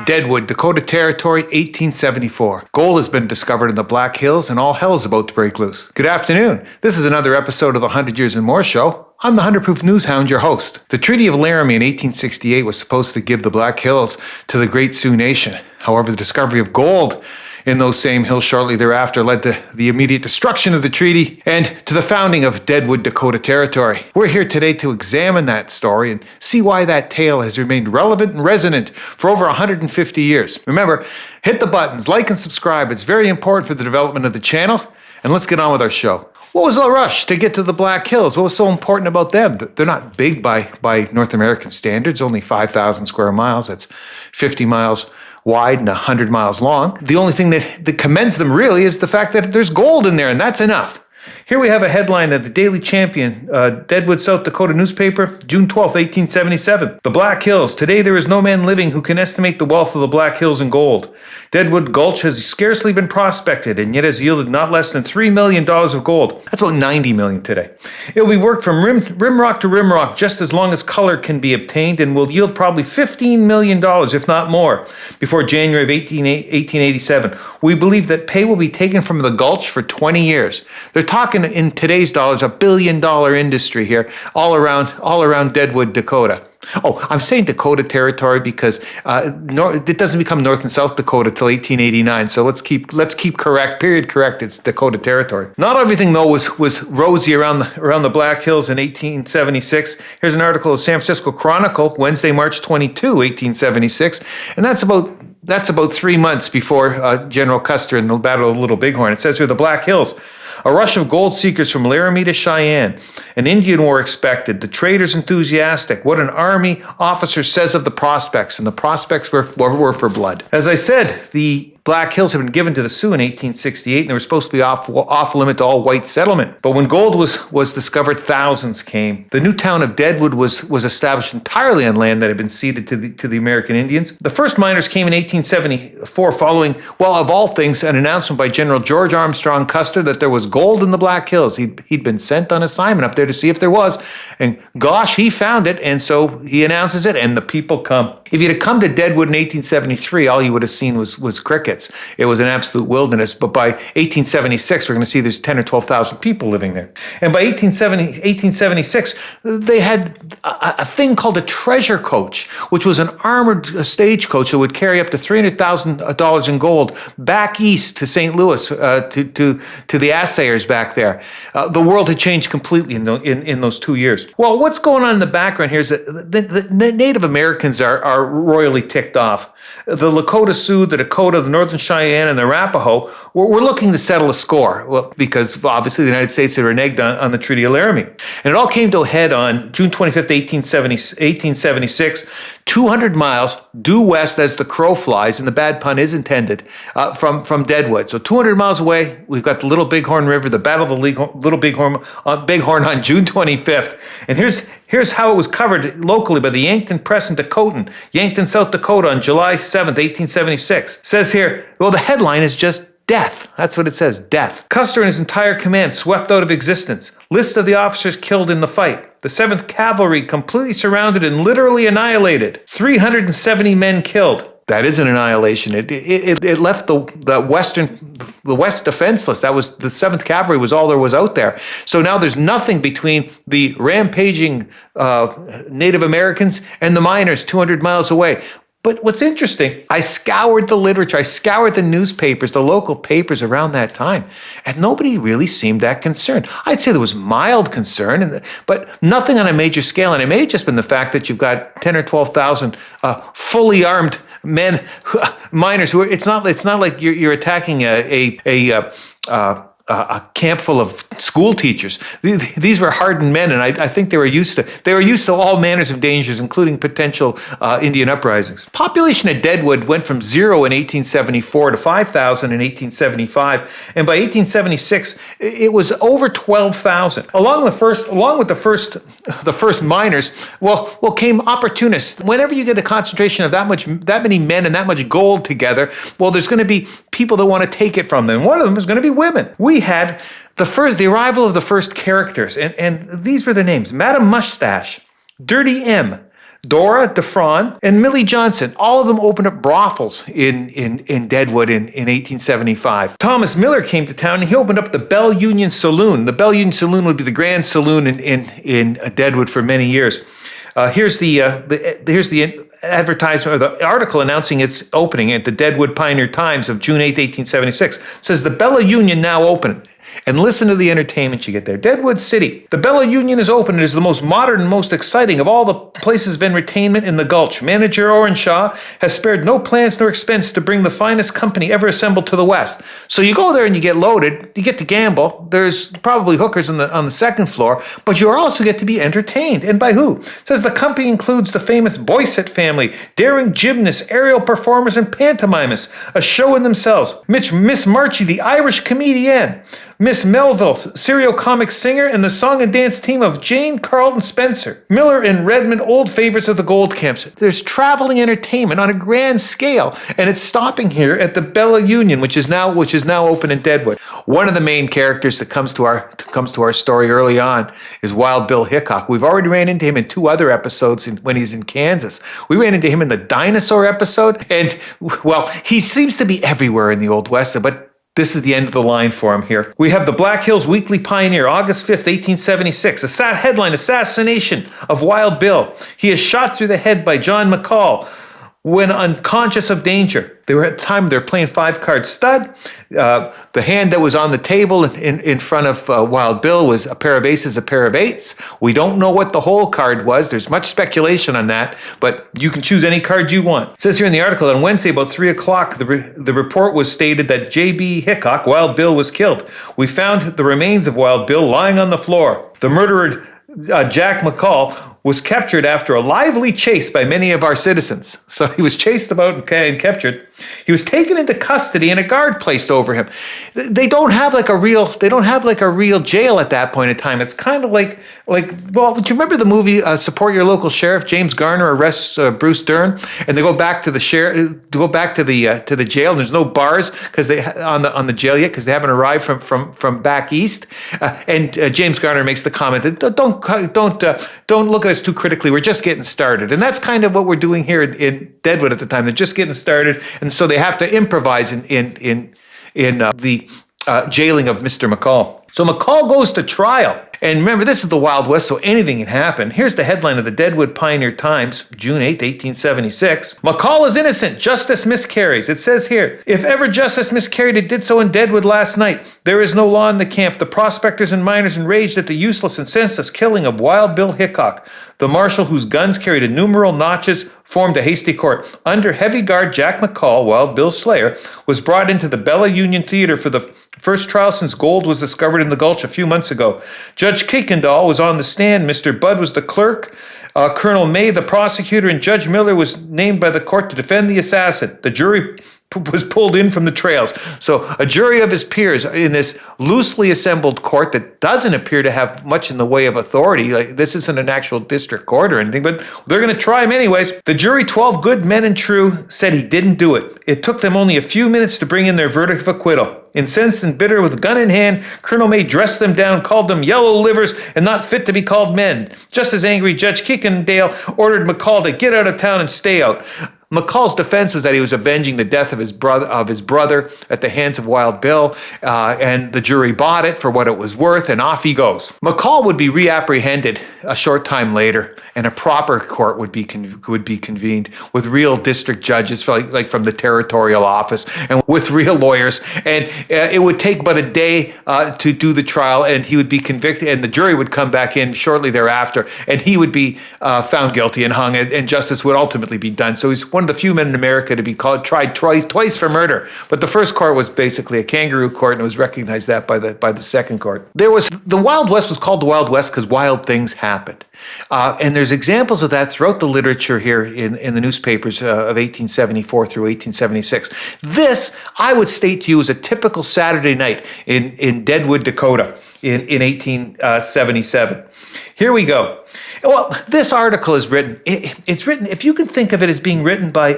Deadwood, Dakota Territory, 1874. Gold has been discovered in the Black Hills and all hell's about to break loose. Good afternoon. This is another episode of the 100 Years and More Show. I'm the 100-proof news hound, your host. The Treaty of Laramie in 1868 was supposed to give the Black Hills to the Great Sioux Nation. However, the discovery of gold in those same hills shortly thereafter led to the immediate destruction of the treaty and to the founding of Deadwood, Dakota Territory. We're here today to examine that story and see why that tale has remained relevant and resonant for over 150 years. Remember, hit the buttons, like and subscribe. It's very important for the development of the channel. And let's get on with our show. What was the rush to get to the Black Hills? What was so important about them? They're not big by North American standards, only 5,000 square miles. That's 50 miles wide and 100 miles long. The only thing that commends them really is the fact that there's gold in there, and that's enough. Here we have a headline of the Daily Champion, Deadwood, South Dakota newspaper, June 12, 1877. The Black Hills. Today there is no man living who can estimate the wealth of the Black Hills in gold. Deadwood Gulch has scarcely been prospected and yet has yielded not less than $3 million of gold. That's about $90 million today. It will be worked from rim rock to rim rock just as long as color can be obtained and will yield probably $15 million, if not more, before January of 1887. We believe that pay will be taken from the Gulch for 20 years. They're talking in today's dollars, $1 billion industry here, all around Deadwood, Dakota. Oh, I'm saying Dakota Territory because it doesn't become North and South Dakota till 1889. So let's keep correct. It's Dakota Territory. Not everything though was rosy around the Black Hills in 1876. Here's an article of San Francisco Chronicle, Wednesday, March 22, 1876, and that's about 3 months before General Custer and the Battle of Little Bighorn. It says here, the Black Hills. A rush of gold seekers from Laramie to Cheyenne. An Indian war expected. The traders enthusiastic. What an army officer says of the prospects. And the prospects were for blood. As I said, the Black Hills had been given to the Sioux in 1868, and they were supposed to be off limit to all white settlement. But when gold was discovered, thousands came. The new town of Deadwood was established entirely on land that had been ceded to the American Indians. The first miners came in 1874 following, well, of all things, an announcement by General George Armstrong Custer that there was gold in the Black Hills. He'd been sent on assignment up there to see if there was, and gosh, he found it, and so he announces it, and the people come. If you'd have come to Deadwood in 1873, all you would have seen was crickets. It was an absolute wilderness, but by 1876, we're going to see there's 10 or 12,000 people living there. And by 1876, they had a thing called a treasure coach, which was an armored stagecoach that would carry up to $300,000 in gold back east to St. Louis, to the assayers back there. The world had changed completely in those 2 years. Well, what's going on in the background here is that the Native Americans are royally ticked off. The Lakota Sioux, the Dakota, the Northern Cheyenne, and the Arapaho were looking to settle a score. Well, because obviously the United States had reneged on the Treaty of Laramie. And it all came to a head on June 25th, 1876, 200 miles due west as the crow flies, and the bad pun is intended, from Deadwood. So 200 miles away, we've got the Little Bighorn River, the Battle of the Little Bighorn on June 25th. And here's how it was covered locally by the Yankton Press in Dakotan, Yankton, South Dakota on July 7th, 1876. Says here, well, the headline is just death. That's what it says, death. Custer and his entire command swept out of existence. List of the officers killed in the fight. The 7th Cavalry completely surrounded and literally annihilated. 370 men killed. That is an annihilation. It left the West defenseless. That was the 7th Cavalry was all there was out there. So now there's nothing between the rampaging Native Americans and the miners 200 miles away. But what's interesting, I scoured the literature, I scoured the newspapers, the local papers around that time, and nobody really seemed that concerned. I'd say there was mild concern, but nothing on a major scale. And it may have just been the fact that you've got 10 or 12,000 fully armed men, miners who are. It's not like you're attacking a camp full of school teachers. These were hardened men, and I think they were used to all manners of dangers, including potential Indian uprisings. Population of Deadwood went from 0 in 1874 to 5,000 in 1875, and by 1876 it was over 12,000. Along with the first miners, well came opportunists. Whenever you get a concentration of that many men and that much gold together, well, there's going to be people that want to take it from them. One of them is going to be women. We had the arrival of the first characters, and these were the names: Madame Mustache, Dirty M, Dora DeFron, and Millie Johnson. All of them opened up brothels in Deadwood in 1875. Thomas Miller came to town and he opened up the Bell Union Saloon. The Bell Union Saloon would be the grand saloon in Deadwood for many years. Here's the advertisement or the article announcing its opening at the Deadwood Pioneer Times of June 8, 1876. It says the Bella Union now open. And listen to the entertainment you get there. Deadwood City. The Bella Union is open. It is the most modern and most exciting of all the places of entertainment in the Gulch. Manager Orenshaw has spared no plans nor expense to bring the finest company ever assembled to the West. So you go there and you get loaded. You get to gamble. There's probably hookers on the second floor, but you also get to be entertained. And by who? It says the company includes the famous Boycett family, daring gymnasts, aerial performers, and pantomimists, a show in themselves. Miss Marchie, the Irish comedienne. Miss Melville, serial comic singer, and the song and dance team of Jane Carlton Spencer. Miller and Redmond, old favorites of the Gold Camps. There's traveling entertainment on a grand scale, and it's stopping here at the Bella Union, which is now open in Deadwood. One of the main characters that comes to our story early on is Wild Bill Hickock. We've already ran into him in two other episodes when he's in Kansas. We ran into him in the dinosaur episode, and well, he seems to be everywhere in the Old West, but this is the end of the line for him here. We have the Black Hills Weekly Pioneer, August 5th, 1876. A headline, Assassination of Wild Bill. He is shot through the head by John McCall when unconscious of danger. They were at the time they're playing 5-card stud. The hand that was on the table in front of Wild Bill was a pair of aces, a pair of eights. We don't know what the whole card was. There's much speculation on that, but you can choose any card you want. It says here in the article, on Wednesday about 3 o'clock, the report was stated that J.B. Hickock, Wild Bill, was killed. We found the remains of Wild Bill lying on the floor. The murderer, Jack McCall, was captured after a lively chase by many of our citizens. So he was chased about and captured. He was taken into custody and a guard placed over him. They don't have like a real jail at that point in time. It's kind of like well, do you remember the movie Support Your Local Sheriff? James Garner arrests Bruce Dern, and they go back to the to the jail. And there's no bars because they on the jail yet because they haven't arrived from back east. And James Garner makes the comment that don't look at us too critically. We're just getting started. And that's kind of what we're doing here in Deadwood at the time. They're just getting started. And so they have to improvise in the jailing of Mr. McCall. So McCall goes to trial. And remember, this is the Wild West, so anything can happen. Here's the headline of the Deadwood Pioneer Times, June 8, 1876. McCall is innocent. Justice miscarries. It says here, if ever justice miscarried, it did so in Deadwood last night. There is no law in the camp. The prospectors and miners enraged at the useless and senseless killing of Wild Bill Hickock. The marshal, whose guns carried innumerable notches, formed a hasty court. Under heavy guard, Jack McCall, Wild Bill's slayer, was brought into the Bella Union Theater for the first trial since gold was discovered in the Gulch a few months ago. Judge Kuykendall was on the stand. Mr. Budd was the clerk. Colonel May, the prosecutor, and Judge Miller was named by the court to defend the assassin. The jury was pulled in from the trails. So a jury of his peers in this loosely assembled court that doesn't appear to have much in the way of authority. Like, this isn't an actual district court or anything, but they're going to try him anyways. The jury, 12 good men and true, said he didn't do it. It took them only a few minutes to bring in their verdict of acquittal. Incensed and bitter, with gun in hand, Colonel May dressed them down, called them yellow livers and not fit to be called men. Just as angry, Judge Kuykendall ordered McCall to get out of town and stay out. McCall's defense was that he was avenging the death of his brother at the hands of Wild Bill, and the jury bought it for what it was worth, and off he goes. McCall would be reapprehended a short time later, and a proper court would be convened with real district judges, like from the territorial office, and with real lawyers. And it would take but a day to do the trial, and he would be convicted, and the jury would come back in shortly thereafter, and he would be found guilty and hung, and justice would ultimately be done. So he's one of the few men in America to be tried twice for murder. But the first court was basically a kangaroo court, and it was recognized that by the second court. The Wild West was called the Wild West because wild things happened. And there's examples of that throughout the literature here in the newspapers of 1874 through 1876. This, I would state to you, is a typical Saturday night in Deadwood, Dakota in 1877. Here we go. Well, this article is written, it's written, if you can think of it as being written by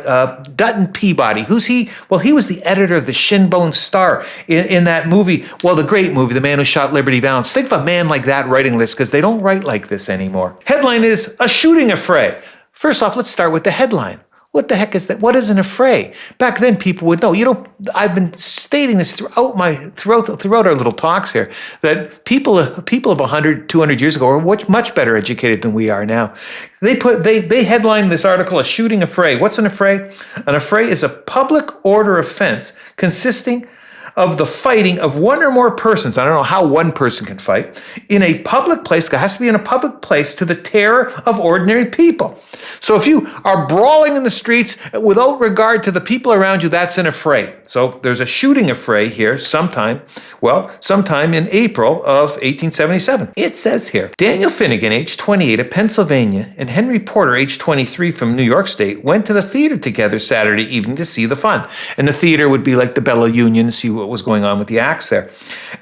Dutton Peabody. Who's he? Well, he was the editor of the Shinbone Star in that movie, well, the great movie, The Man Who Shot Liberty Valance. Think of a man like that writing this, because they don't write like this anymore. Headline is, A Shooting Affray. First off, let's start with the headline. What the heck is that? What is an affray? Back then, people would know. I've been stating this throughout our little talks here, that people of 100, 200 years ago were much better educated than we are now. They headlined this article, "A Shooting Affray." What's an affray? An affray is a public order offense consisting of the fighting of one or more persons, I don't know how one person can fight, in a public place, it has to be in a public place, to the terror of ordinary people. So if you are brawling in the streets without regard to the people around you, that's an affray. So there's a shooting affray here sometime in April of 1877. It says here, Daniel Finnegan, age 28 of Pennsylvania, and Henry Porter, age 23 from New York State, went to the theater together Saturday evening to see the fun. And the theater would be like the Bella Union, to see what was going on with the acts there.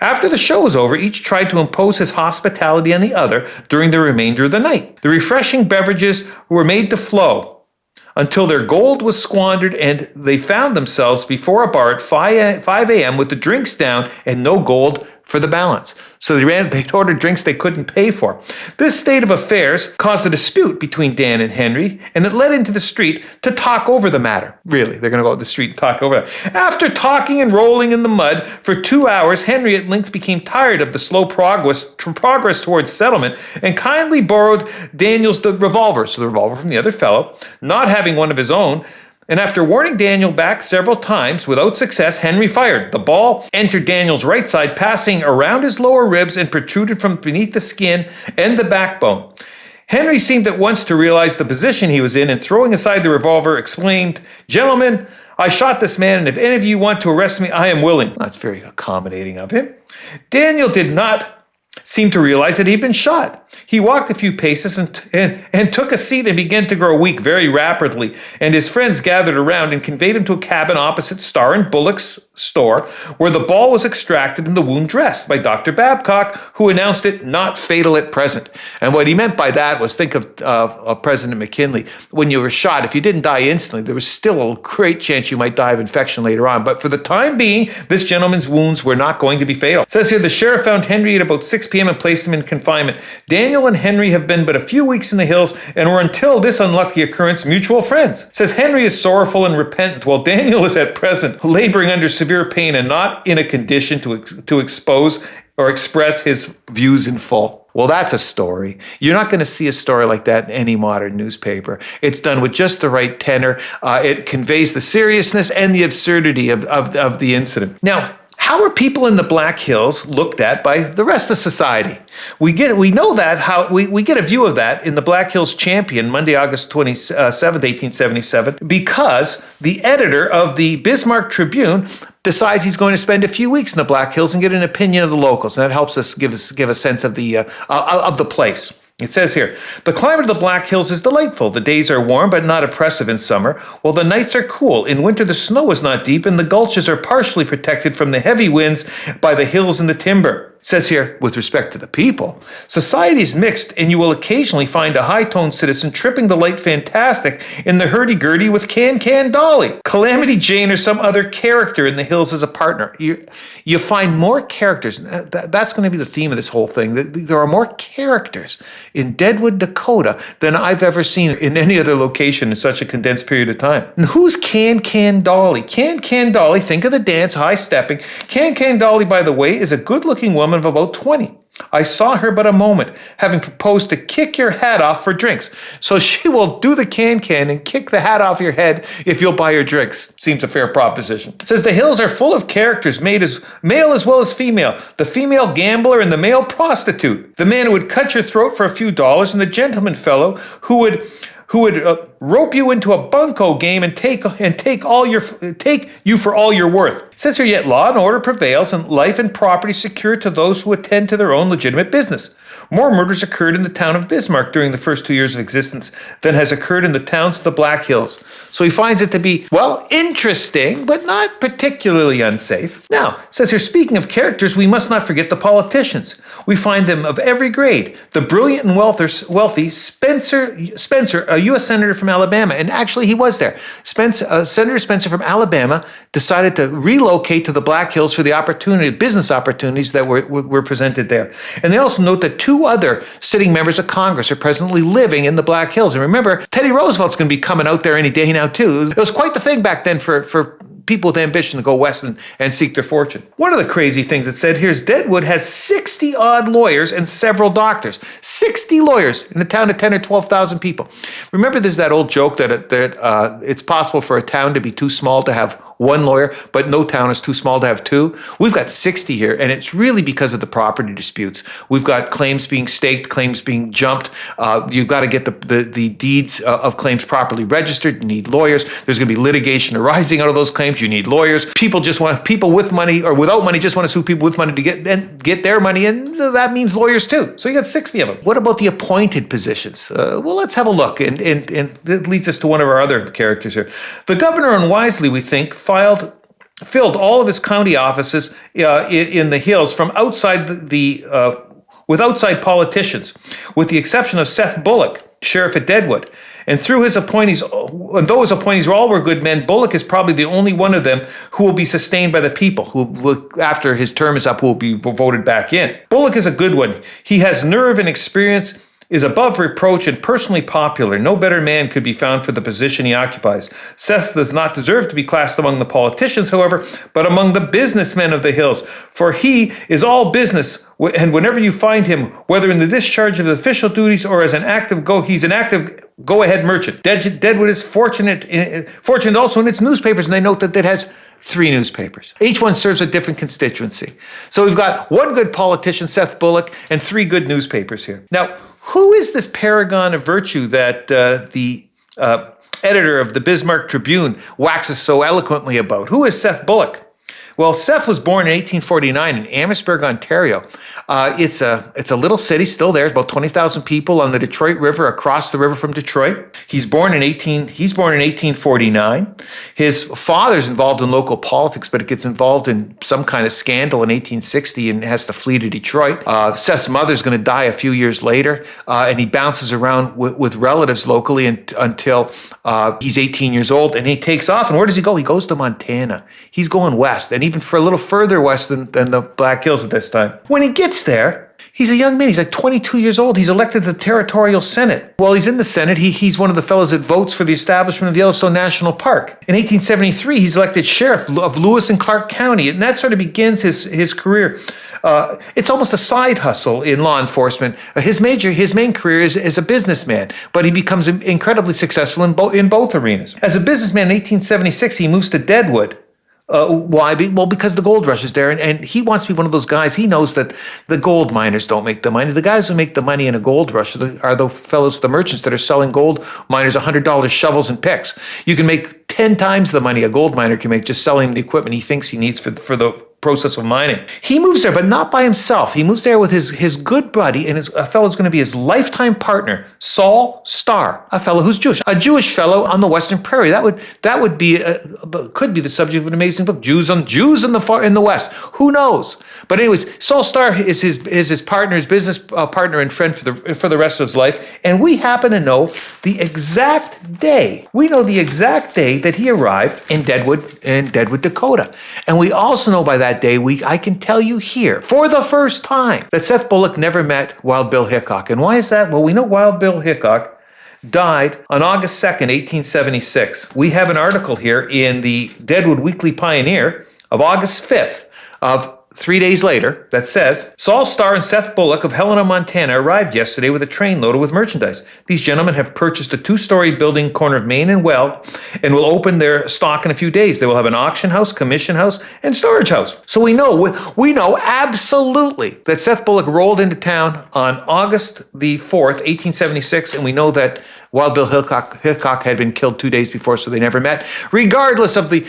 After the show was over, each tried to impose his hospitality on the other during the remainder of the night. The refreshing beverages were made to flow until their gold was squandered and they found themselves before a bar at 5 a.m. with the drinks down and no gold for the balance. So they'd ordered drinks they couldn't pay for. This state of affairs caused a dispute between Dan and Henry, and it led into the street to talk over the matter. Really, they're going to go out the street and talk over that. After talking and rolling in the mud for 2 hours, Henry at length became tired of the slow progress towards settlement and kindly borrowed Daniel's revolver, so the revolver from the other fellow, not having one of his own. And after warning Daniel back several times without success, Henry fired. The ball entered Daniel's right side, passing around his lower ribs and protruded from beneath the skin and the backbone. Henry seemed at once to realize the position he was in, and throwing aside the revolver, exclaimed, "Gentlemen, I shot this man, and if any of you want to arrest me, I am willing." That's very accommodating of him. Daniel did not seemed to realize that he'd been shot. He walked a few paces and took a seat and began to grow weak very rapidly, and his friends gathered around and conveyed him to a cabin opposite Starr and Bullock's store, where the ball was extracted and the wound dressed by Dr. Babcock, who announced it not fatal at present. And what he meant by that was, think of President McKinley. When you were shot, if you didn't die instantly, there was still a great chance you might die of infection later on. But for the time being, this gentleman's wounds were not going to be fatal. It says here, the sheriff found Henry at about 6 p.m. and placed him in confinement. Daniel and Henry have been but a few weeks in the hills and were until this unlucky occurrence mutual friends. It says Henry is sorrowful and repentant, while Daniel is at present laboring under severe pain and not in a condition to expose or express his views in full. Well, that's a story. You're not going to see a story like that in any modern newspaper. It's done with just the right tenor. It conveys the seriousness and the absurdity of the incident. Now, how are people in the Black Hills looked at by the rest of society? We get a view of that in the Black Hills Champion, Monday, August 27th, 1877, because the editor of the Bismarck Tribune decides he's going to spend a few weeks in the Black Hills and get an opinion of the locals, and that helps us give a sense of the place. It says here, the climate of the Black Hills is delightful. The days are warm but not oppressive in summer, while the nights are cool. In winter, the snow is not deep, and the gulches are partially protected from the heavy winds by the hills and the timber. It says here, with respect to the people, society is mixed, and you will occasionally find a high-toned citizen tripping the light fantastic in the hurdy-gurdy with Can Dolly, Calamity Jane, or some other character in the hills as a partner. You find more characters. That's going to be the theme of this whole thing. There are more characters in Deadwood, Dakota than I've ever seen in any other location in such a condensed period of time. And who's Can Dolly? Can Dolly, think of the dance, high-stepping. Can Dolly, by the way, is a good-looking woman of about 20. I saw her but a moment, having proposed to kick your hat off for drinks. So she will do the can and kick the hat off your head if you'll buy her drinks. Seems a fair proposition. It says the hills are full of characters, male as well as female. The female gambler and the male prostitute. The man who would cut your throat for a few dollars, and the gentleman fellow who would rope you into a bunco game and take you for all you're worth. It says here, yet law and order prevails, and life and property secure to those who attend to their own legitimate business. More murders occurred in the town of Bismarck during the first 2 years of existence than has occurred in the towns of the Black Hills. So he finds it to be, well, interesting, but not particularly unsafe. Now, it says here, speaking of characters, we must not forget the politicians. We find them of every grade. The brilliant and wealthy Spencer, a U.S. Senator from Alabama, and actually he was there. Senator Spencer from Alabama decided to relocate to the Black Hills for the business opportunities that were presented there. And they also note that 2 2 other sitting members of Congress are presently living in the Black Hills. And remember, Teddy Roosevelt's going to be coming out there any day now, too. It was quite the thing back then for people with ambition to go west and seek their fortune. One of the crazy things it said here is Deadwood has 60-odd lawyers and several doctors. 60 lawyers in a town of 10 or 12,000 people. Remember, there's that old joke that it's possible for a town to be too small to have 1 lawyer, but no town is too small to have 2. We've got 60 here, and it's really because of the property disputes. We've got claims being staked, claims being jumped. You've got to get the deeds of claims properly registered. You need lawyers. There's going to be litigation arising out of those claims. You need lawyers. People with money or without money just want to sue people with money to get their money, and that means lawyers too. So you got 60 of them. What about the appointed positions? Well, let's have a look, and it leads us to one of our other characters here. The governor, unwisely, we think, filled all of his county offices in the hills from outside with outside politicians, with the exception of Seth Bullock, sheriff at Deadwood. And through his appointees, and those appointees all were good men, Bullock is probably the only one of them who will be sustained by the people, who will, after his term is up, will be voted back in. Bullock is a good one. He has nerve and experience, is above reproach and personally popular. No better man could be found for the position he occupies. Seth does not deserve to be classed among the politicians, however, but among the businessmen of the hills, for he is all business, and whenever you find him, whether in the discharge of official duties or as he's an active go-ahead merchant. Deadwood is fortunate also in its newspapers, and they note that it has 3 newspapers. Each one serves a different constituency. So we've got 1 good politician, Seth Bullock, and 3 good newspapers here. Now, who is this paragon of virtue that the editor of the Bismarck Tribune waxes so eloquently about? Who is Seth Bullock? Well, Seth was born in 1849 in Amherstburg, Ontario. It's a little city still there. It's about 20,000 people on the Detroit River, across the river from Detroit. He's born in 1849. His father's involved in local politics, but it gets involved in some kind of scandal in 1860 and has to flee to Detroit. Seth's mother's going to die a few years later, and he bounces around with relatives locally until he's 18 years old, and he takes off. And where does he go? He goes to Montana. He's going west, and even for a little further west than the Black Hills at this time. When he gets there, he's a young man. He's like 22 years old. He's elected to the Territorial Senate. While he's in the Senate, he's one of the fellows that votes for the establishment of the Yellowstone National Park. In 1873, he's elected sheriff of Lewis and Clark County, and that sort of begins his career. It's almost a side hustle in law enforcement. His main career is a businessman, but he becomes incredibly successful in both arenas. As a businessman in 1876, he moves to Deadwood. Why? Well, because the gold rush is there, and he wants to be one of those guys. He knows that the gold miners don't make the money. The guys who make the money in a gold rush are the fellows, the merchants that are selling gold miners $100 shovels and picks. You can make 10 times the money a gold miner can make just selling the equipment he thinks he needs for the process of mining. He moves there, but not by himself. He moves there with his good buddy and a fellow who's going to be his lifetime partner, Saul Starr, a fellow who's Jewish, a Jewish fellow on the Western Prairie. That would be could be the subject of an amazing book. Jews in the West. Who knows? But anyways, Saul Starr is his partner, his business partner and friend for the rest of his life. And we happen to know the exact day. We know the exact day that he arrived in Deadwood, Dakota. And we also know by that day, I can tell you here, for the first time, that Seth Bullock never met Wild Bill Hickock. And why is that? Well, we know Wild Bill Hickock died on August 2nd, 1876. We have an article here in the Deadwood Weekly Pioneer of August 5th of 3 days later that says, Saul Starr and Seth Bullock of Helena, Montana arrived yesterday with a train loaded with merchandise. These gentlemen have purchased a 2-story building corner of Main and Well and will open their stock in a few days. They will have an auction house, commission house, and storage house. So we know absolutely that Seth Bullock rolled into town on August the 4th, 1876, and we know that Wild Bill Hickock had been killed 2 days before, so they never met, regardless of the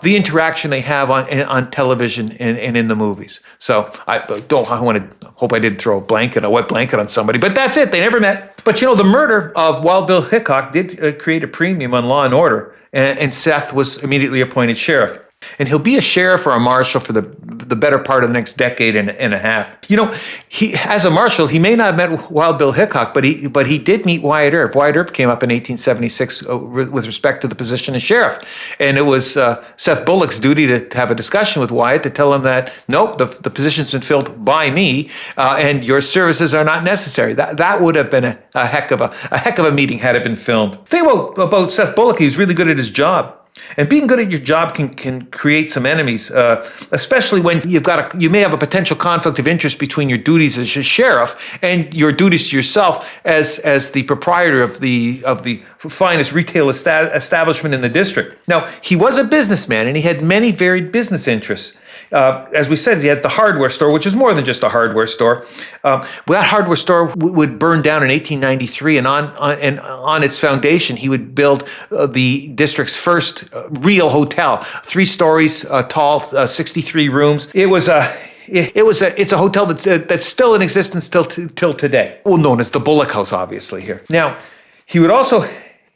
interaction they have on television and in the movies. So I hope I didn't throw a wet blanket on somebody, but that's it. They never met. But the murder of Wild Bill Hickock did create a premium on law and order, and Seth was immediately appointed sheriff. And he'll be a sheriff or a marshal for the better part of the next decade and a half. He as a marshal, he may not have met Wild Bill Hickock, but he did meet Wyatt Earp. Wyatt Earp came up in 1876 with respect to the position of sheriff, and it was Seth Bullock's duty to have a discussion with Wyatt to tell him that nope, the position's been filled by me, and your services are not necessary. That would have been a heck of a meeting had it been filmed. The thing about Seth Bullock, he's really good at his job. And being good at your job can create some enemies, especially when you may have a potential conflict of interest between your duties as a sheriff and your duties to yourself as the proprietor of the finest retail establishment in the district. Now, he was a businessman and he had many varied business interests. As we said, he had the hardware store, which is more than just a hardware store. That hardware store would burn down in 1893, and on its foundation, he would build the district's first real hotel, 3 stories tall, 63 rooms. It's a hotel that's still in existence till today. Well, known as the Bullock House, obviously here. Now, he would also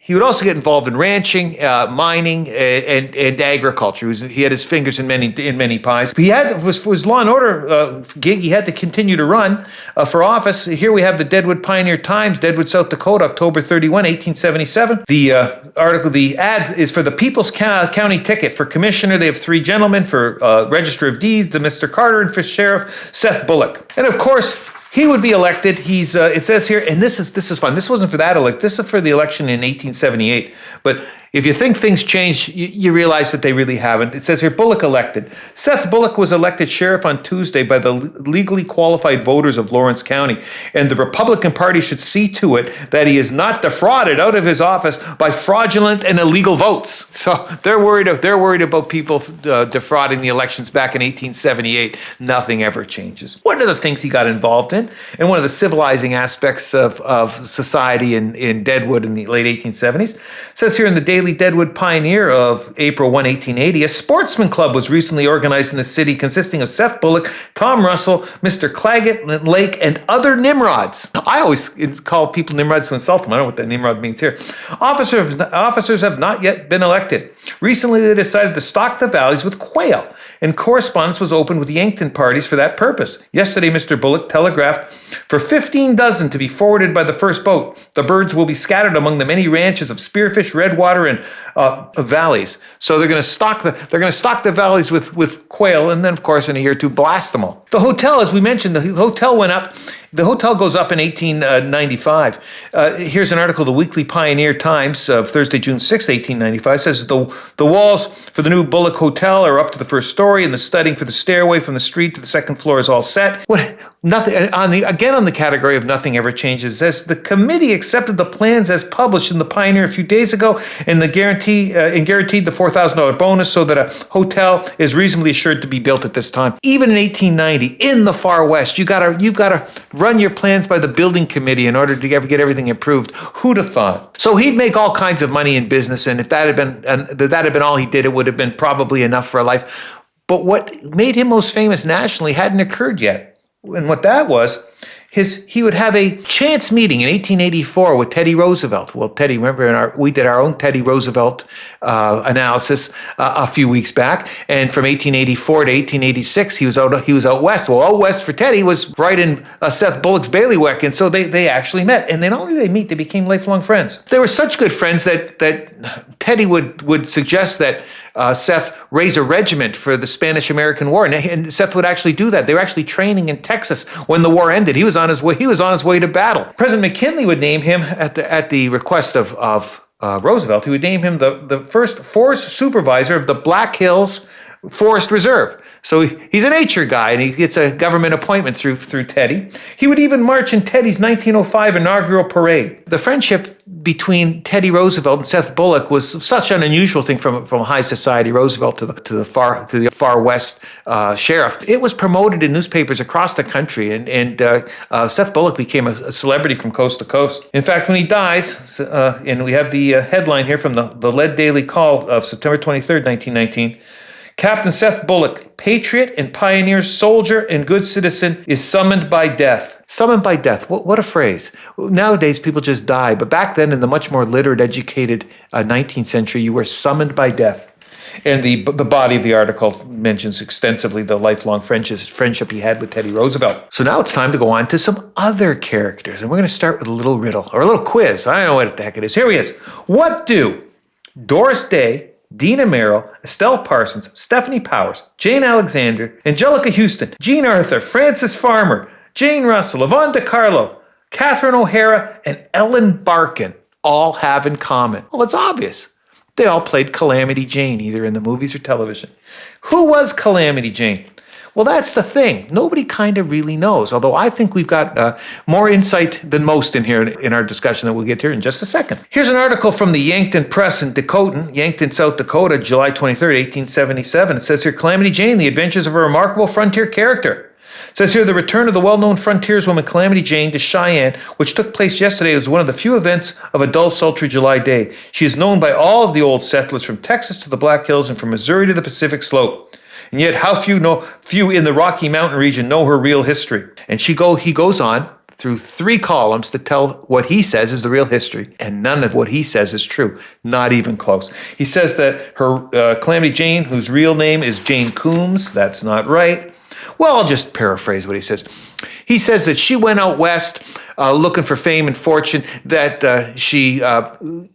get involved in ranching, mining, and agriculture. He had his fingers in many pies. For his law and order gig, he had to continue to run for office. Here we have the Deadwood Pioneer Times, Deadwood, South Dakota, October 31, 1877. The ad is for the People's County ticket. For commissioner, they have 3 gentlemen. For register of deeds, Mr. Carter, and for sheriff, Seth Bullock. And of course, he would be elected. It says here, and this is fun. This wasn't for that election. This is for the election in 1878. But if you think things changed, you realize that they really haven't. It says here, Bullock elected. Seth Bullock was elected sheriff on Tuesday by the legally qualified voters of Lawrence County, and the Republican Party should see to it that he is not defrauded out of his office by fraudulent and illegal votes. So they're worried about people defrauding the elections back in 1878. Nothing ever changes. One of the things he got involved in, and one of the civilizing aspects of society in Deadwood in the late 1870s, says here in the Daily Deadwood Pioneer of April 1, 1880, a sportsman club was recently organized in the city consisting of Seth Bullock, Tom Russell, Mr. Claggett Lake, and other Nimrods. I always call people Nimrods to insult them. I don't know what that Nimrod means here. Officers have not yet been elected. Recently, they decided to stock the valleys with quail, and correspondence was opened with the Yankton parties for that purpose. Yesterday, Mr. Bullock telegraphed for 15 dozen to be forwarded by the first boat. The birds will be scattered among the many ranches of Spearfish, Redwater, and valleys. So they're going to stock the valleys with quail, and then of course in a year or two blast them all. The hotel, as we mentioned, the hotel went up. The hotel goes up in 1895. Here's an article, the Weekly Pioneer Times of Thursday, June 6, 1895, says the walls for the new Bullock Hotel are up to the first story, and the studding for the stairway from the street to the second floor is all set. Nothing on the category of nothing ever changes. It says the committee accepted the plans as published in the Pioneer a few days ago, and guaranteed the $4,000 bonus so that a hotel is reasonably assured to be built at this time. Even in 1890, in the far west, you've got to run your plans by the building committee in order to get everything approved. Who'd have thought? So he'd make all kinds of money in business, and if that had been all he did, it would have been probably enough for a life. But what made him most famous nationally hadn't occurred yet. And what that was, he would have a chance meeting in 1884 with Teddy Roosevelt. Well, Teddy, remember, we did our own Teddy Roosevelt analysis a few weeks back, and from 1884 to 1886, he was out west. Well, out west for Teddy was right in Seth Bullock's bailiwick, and so they actually met. And then not only did they meet, they became lifelong friends. They were such good friends that Teddy would suggest that Seth raise a regiment for the Spanish-American War, and Seth would actually do that. They were actually training in Texas when the war ended. He was on his way to battle. President McKinley would name him at the request of Roosevelt. He would name him the first forest supervisor of the Black Hills Forest Reserve. So he's a nature guy, and he gets a government appointment through Teddy. He would even march in Teddy's 1905 inaugural parade. The friendship between Teddy Roosevelt and Seth Bullock was such an unusual thing from high society Roosevelt to the far west sheriff. It was promoted in newspapers across the country, and Seth Bullock became a celebrity from coast to coast. In fact, when he dies, and we have the headline here from the Lead Daily Call of September 23rd, 1919. Captain Seth Bullock, patriot and pioneer, soldier and good citizen, is summoned by death. Summoned by death. What a phrase. Nowadays, people just die. But back then, in the much more literate, educated 19th century, you were summoned by death. And the body of the article mentions extensively the lifelong friendship he had with Teddy Roosevelt. So now it's time to go on to some other characters. And we're going to start with a little riddle, or a little quiz. I don't know what the heck it is. Here he is. What do Doris Day, Dina Merrill, Estelle Parsons, Stephanie Powers, Jane Alexander, Angelica Houston, Jean Arthur, Frances Farmer, Jane Russell, Yvonne DiCarlo, Catherine O'Hara, and Ellen Barkin all have in common? Well, it's obvious. They all played Calamity Jane, either in the movies or television. Who was Calamity Jane? Well, that's the thing. Nobody kind of really knows, although I think we've got more insight than most in here in our discussion that we'll get here in just a second. Here's an article from the Yankton Press in Yankton, South Dakota, July 23rd, 1877. It says here, Calamity Jane, the adventures of a remarkable frontier character. It says here, the return of the well-known frontierswoman Calamity Jane to Cheyenne, which took place yesterday, was one of the few events of a dull, sultry July day. She is known by all of the old settlers, from Texas to the Black Hills and from Missouri to the Pacific Slope. And yet how few in the Rocky Mountain region know her real history. And he goes on through 3 columns to tell what he says is the real history, and none of what he says is true, not even close. He says that her Calamity Jane, whose real name is Jane Coombs, that's not right. Well, I'll just paraphrase what he says. He says that she went out west looking for fame and fortune, that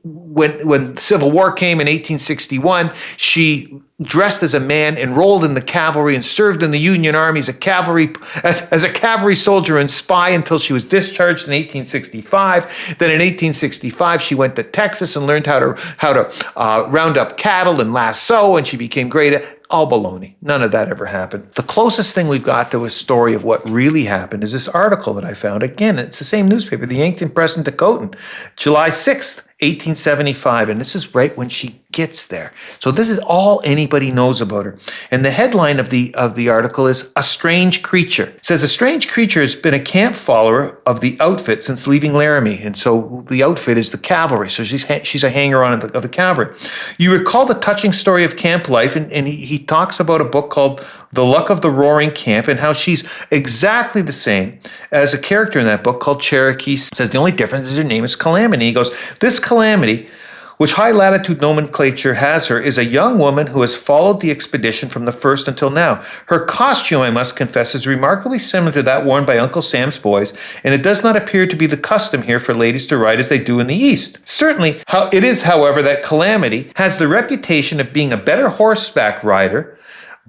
when the Civil War came in 1861, she dressed as a man, enrolled in the cavalry, and served in the Union Army as a cavalry soldier and spy until she was discharged in 1865. Then in 1865, she went to Texas and learned how to round up cattle and lasso, and she became great at all baloney. None of that ever happened. The closest thing we've got to a story of what really happened is this article that I found. Again, it's the same newspaper, the Yankton Press in Dakota, July 6th, 1875, and this is right when she gets there. So this is all anybody knows about her. And the headline of the article is "A Strange Creature." It says, "A strange creature has been a camp follower of the outfit since leaving Laramie." And so the outfit is the cavalry. So she's a hanger-on of the cavalry. You recall the touching story of camp life, and he talks about a book called The Luck of the Roaring Camp, and how she's exactly the same as a character in that book called Cherokee. Says the only difference is her name is Calamity. He goes, "This Calamity, which high latitude nomenclature has her, is a young woman who has followed the expedition from the first until now. Her costume, I must confess, is remarkably similar to that worn by Uncle Sam's boys, and it does not appear to be the custom here for ladies to ride as they do in the East. Certainly, it is, however, that Calamity has the reputation of being a better horseback rider,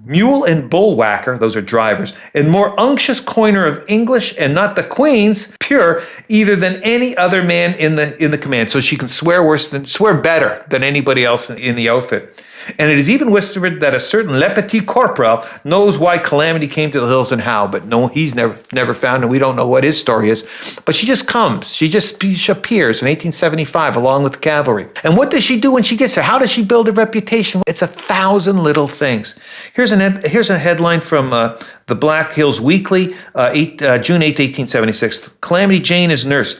mule and bull whacker, those are drivers, and more unctuous coiner of English and not the Queen's pure either than any other man in the command." So she can swear better than anybody else in the outfit. "And it is even whispered that a certain Le Petit Corporal knows why Calamity came to the hills and how, but no, he's never found, and we don't know what his story is. But she just comes. She appears in 1875 along with the cavalry. And what does she do when she gets there? How does she build a reputation? It's 1,000 little things." Here's a headline from the Black Hills Weekly, June 8th, 1876. "Calamity Jane is nurse.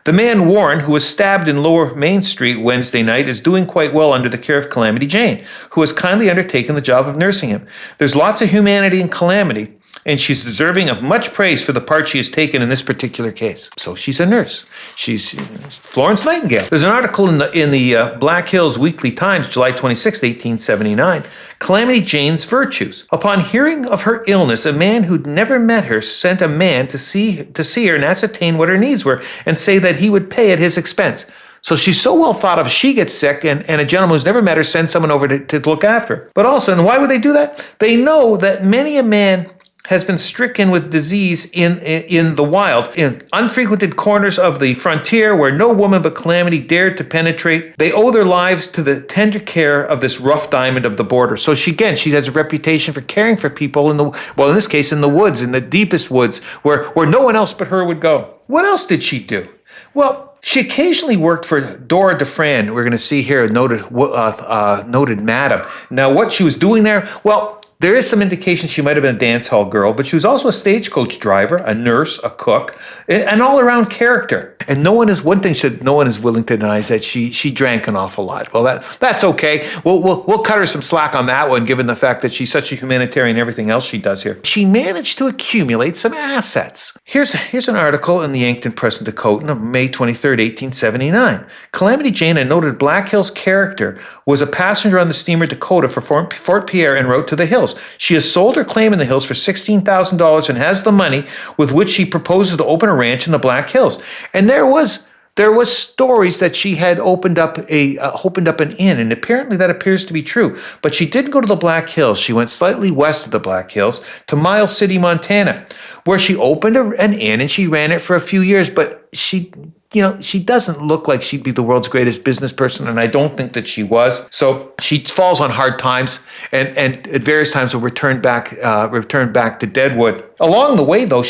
The man Warren, who was stabbed in Lower Main Street Wednesday night, is doing quite well under the care of Calamity Jane, who has kindly undertaken the job of nursing him. There's lots of humanity in Calamity, and she's deserving of much praise for the part she has taken in this particular case." So she's a nurse. She's Florence Nightingale. There's an article in the Black Hills Weekly Times, July 26, 1879. "Calamity Jane's virtues. Upon hearing of her illness, a man who'd never met her sent a man to see her and ascertain what her needs were, and say that he would pay at his expense." So she's so well thought of, she gets sick, and a gentleman who's never met her sends someone over to look after her. But also, and why would they do that? They know that many a man has been stricken with disease in the wild, in unfrequented corners of the frontier where no woman but Calamity dared to penetrate. They owe their lives to the tender care of this rough diamond of the border. So she has a reputation for caring for people in this case, in the woods, in the deepest woods, where no one else but her would go. What else did she do? Well, she occasionally worked for Dora DeFran. We're going to see here, noted madam. Now, what she was doing there? Well, there is some indication she might have been a dance hall girl, but she was also a stagecoach driver, a nurse, a cook, an all-around character. And no one is willing to deny is that she drank an awful lot. Well, that's okay. We'll cut her some slack on that one, given the fact that she's such a humanitarian and everything else she does here. She managed to accumulate some assets. Here's an article in the Yankton Press and Dakota of May 23rd, 1879. Calamity Jane, a noted Black Hills character, was a passenger on the steamer Dakota for Fort Pierre en route to the hills. She has sold her claim in the hills for $16,000 and has the money with which she proposes to open a ranch in the Black Hills. And there was stories that she had opened up an inn, and apparently that appears to be true. But she didn't go to the Black Hills. She went slightly west of the Black Hills to Miles City, Montana, where she opened an inn and she ran it for a few years. But she doesn't look like she'd be the world's greatest business person, and I don't think that she was. So she falls on hard times, and at various times will return back to Deadwood. Along the way, though,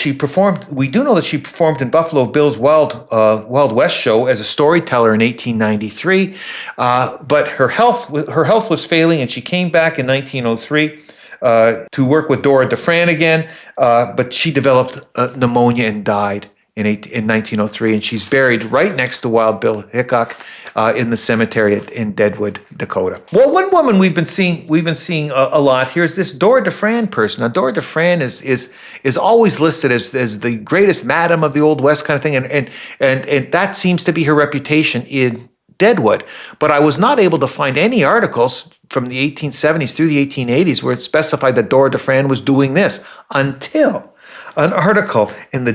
we do know that she performed in Buffalo Bill's Wild West show as a storyteller in 1893. But her health was failing, and she came back in 1903. To work with Dora DeFran again, but she developed pneumonia and died in 1903, and she's buried right next to Wild Bill Hickock in the cemetery in Deadwood, Dakota. Well, one woman we've been seeing a lot here is this Dora DeFran person. Now, Dora DeFran is always listed as the greatest madam of the Old West kind of thing, and that seems to be her reputation in Deadwood. But I was not able to find any articles from the 1870s through the 1880s where it specified that Dora DeFran was doing this until an article in the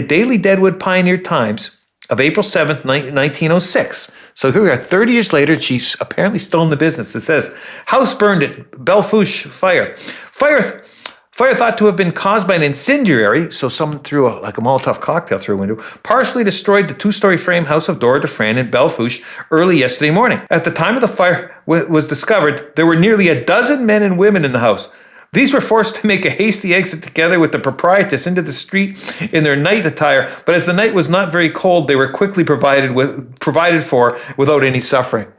Daily Deadwood Pioneer Times of April 7th, 1906. So here we are, 30 years later, she's apparently still in the business. It says, house burned at Belfouche fire. Fire thought to have been caused by an incendiary, so someone threw a Molotov cocktail through a window, partially destroyed the two-story frame house of Dora DeFran in Belfouche early yesterday morning. At the time of the fire was discovered, there were nearly a dozen men and women in the house. These were forced to make a hasty exit together with the proprietress into the street in their night attire, but as the night was not very cold, they were quickly provided for without any suffering.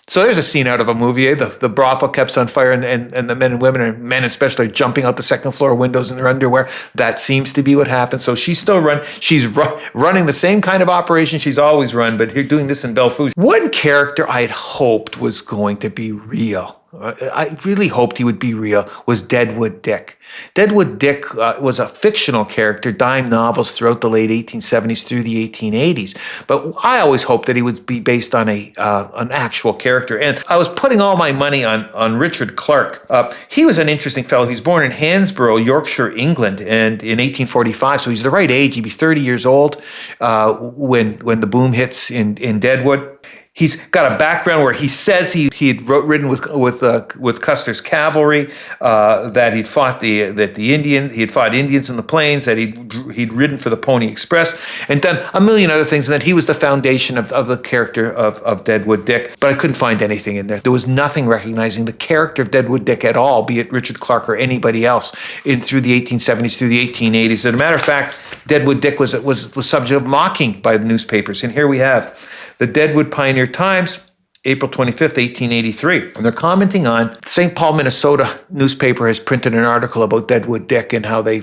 So there's a scene out of a movie. The brothel kept on fire, and the men and women, and men especially, are jumping out the second floor windows in their underwear. That seems to be what happened. So she's still running the same kind of operation she's always run, but here doing this in Belfouche. One character I had hoped was going to be real. I really hoped he would be real, was Deadwood Dick. Deadwood Dick was a fictional character, dime novels throughout the late 1870s through the 1880s. But I always hoped that he would be based on an actual character. And I was putting all my money on Richard Clark. He was an interesting fellow. He's born in Hansborough, Yorkshire, England, and in 1845. So he's the right age. He'd be 30 years old when the boom hits in Deadwood. He's got a background where he says he had ridden with Custer's cavalry, that he had fought Indians in the plains, that he'd ridden for the Pony Express, and done a million other things, and that he was the foundation of the character of Deadwood Dick. But I couldn't find anything in there. There was nothing recognizing the character of Deadwood Dick at all, be it Richard Clark or anybody else, through the 1870s, through the 1880s. As a matter of fact, Deadwood Dick was the subject of mocking by the newspapers, and here we have the Deadwood Pioneer Times, April 25th, 1883. And they're commenting on St. Paul, Minnesota newspaper has printed an article about Deadwood Dick and how they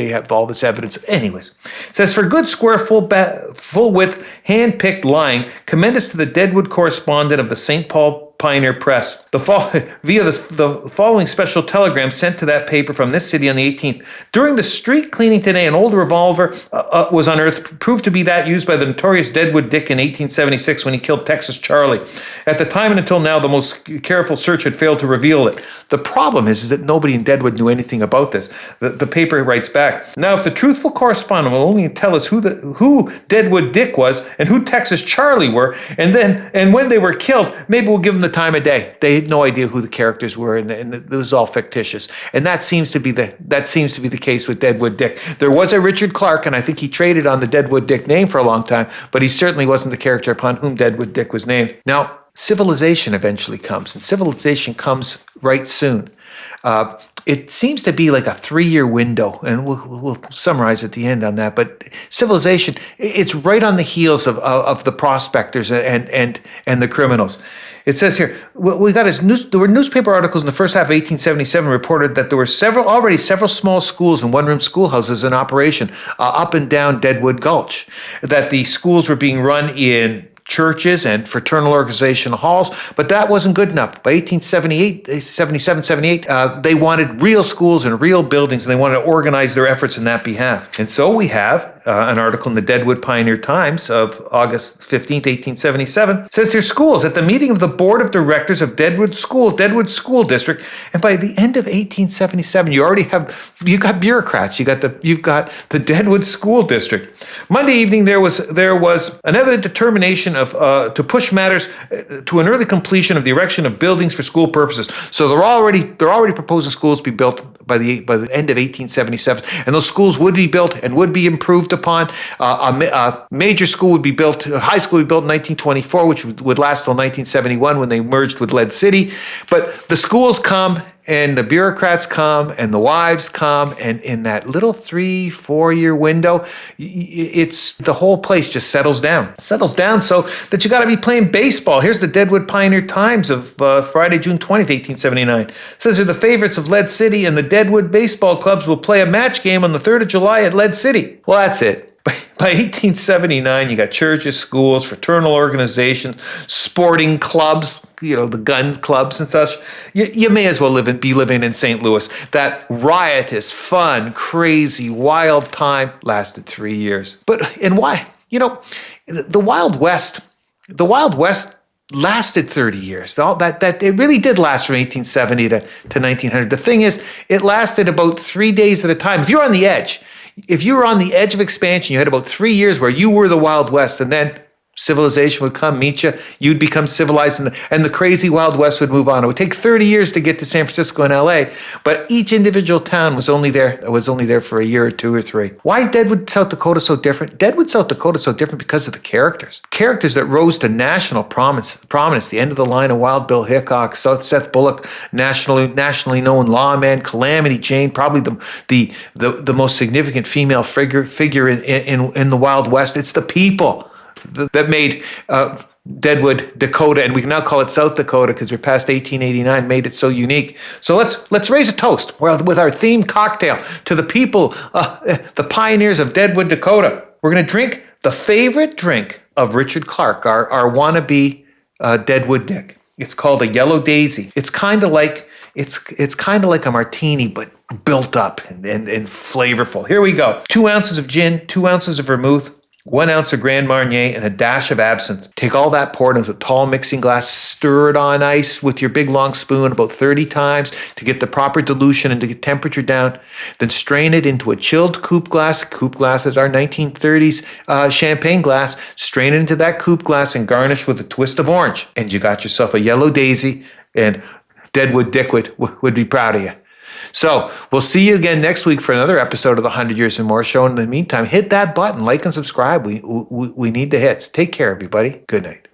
have all this evidence. Anyways, it says, for good square, full width, hand-picked lying, commend us to the Deadwood correspondent of the St. Paul Pioneer Press. Via the following special telegram sent to that paper from this city on the 18th. During the street cleaning today, an old revolver was unearthed, proved to be that used by the notorious Deadwood Dick in 1876 when he killed Texas Charlie. At the time and until now, the most careful search had failed to reveal it. The problem is that nobody in Deadwood knew anything about this. The paper writes back, now if the truthful correspondent will only tell us who Deadwood Dick was and who Texas Charlie were, and when they were killed, maybe we'll give them the time of day. They had no idea who the characters were, and it was all fictitious. And that seems to be the case with Deadwood Dick. There was a Richard Clark, and I think he traded on the Deadwood Dick name for a long time, but he certainly wasn't the character upon whom Deadwood Dick was named. Now, civilization eventually comes, and civilization comes right soon. It seems to be like a 3-year window, and we'll summarize at the end on that. But civilization, it's right on the heels of the prospectors and the criminals. It says here, we got there were newspaper articles in the first half of 1877 reported that there were several small schools and one-room schoolhouses in operation up and down Deadwood Gulch. That the schools were being run in churches and fraternal organization halls, but that wasn't good enough. By 78, they wanted real schools and real buildings, and they wanted to organize their efforts in that behalf. And so we have an article in the Deadwood Pioneer Times of August 15th, 1877. It says here, schools at the meeting of the board of directors of Deadwood School District, and by the end of 1877, you got bureaucrats. You've got the Deadwood School District. Monday evening, there was an evident determination to push matters to an early completion of the erection of buildings for school purposes. So they're already proposing schools be built by the end of 1877, and those schools would be built and would be improved upon. A major school would be built, a high school would be built in 1924, which would last till 1971 when they merged with Lead City. But the schools come, and the bureaucrats come, and the wives come, and in that little 3-4 year window, it's the whole place just settles down so that you got to be playing baseball. Here's the Deadwood Pioneer Times of Friday, June 20th, 1879. It says here, the favorites of Lead City and the Deadwood baseball clubs will play a match game on the 3rd of July at Lead City. Well, that's it. By 1879, you got churches, schools, fraternal organizations, sporting clubs, the gun clubs and such. You may as well be living in St. Louis. That riotous, fun, crazy, wild time lasted 3 years. And why? The Wild West lasted 30 years. That it really did last from 1870 to 1900. The thing is, it lasted about 3 days at a time. If you were on the edge of expansion, you had about 3 years where you were the Wild West, and then civilization would come, meet you, you'd become civilized, and the crazy Wild West would move on. It would take 30 years to get to San Francisco and LA, but each individual town was only there for a year or 2 or 3. Why is Deadwood, South Dakota so different? Deadwood, South Dakota is so different because of the characters. Characters that rose to national prominence, the end of the line of Wild Bill Hickock, Seth Bullock, nationally known lawman, Calamity Jane, probably the most significant female figure in the Wild West. It's the people that made Deadwood, Dakota, and we can now call it South Dakota because we're past 1889, made it so unique. So let's raise a toast with our theme cocktail to the people, the pioneers of Deadwood, Dakota. We're going to drink the favorite drink of Richard Clark, our wannabe Deadwood Dick. It's called a Yellow Daisy. It's kind of like a martini, but built up and flavorful. Here we go. 2 ounces of gin, 2 ounces of vermouth, 1 ounce of Grand Marnier, and a dash of absinthe. Take all that, pour it into a tall mixing glass, stir it on ice with your big long spoon about 30 times to get the proper dilution and to get temperature down. Then strain it into a chilled coupe glass. Coupe glass is our 1930s champagne glass. Strain it into that coupe glass and garnish with a twist of orange. And you got yourself a Yellow Daisy, and Deadwood Dick would be proud of you. So we'll see you again next week for another episode of the 100 Years and More Show. In the meantime, hit that button, like and subscribe. We need the hits. Take care, everybody. Good night.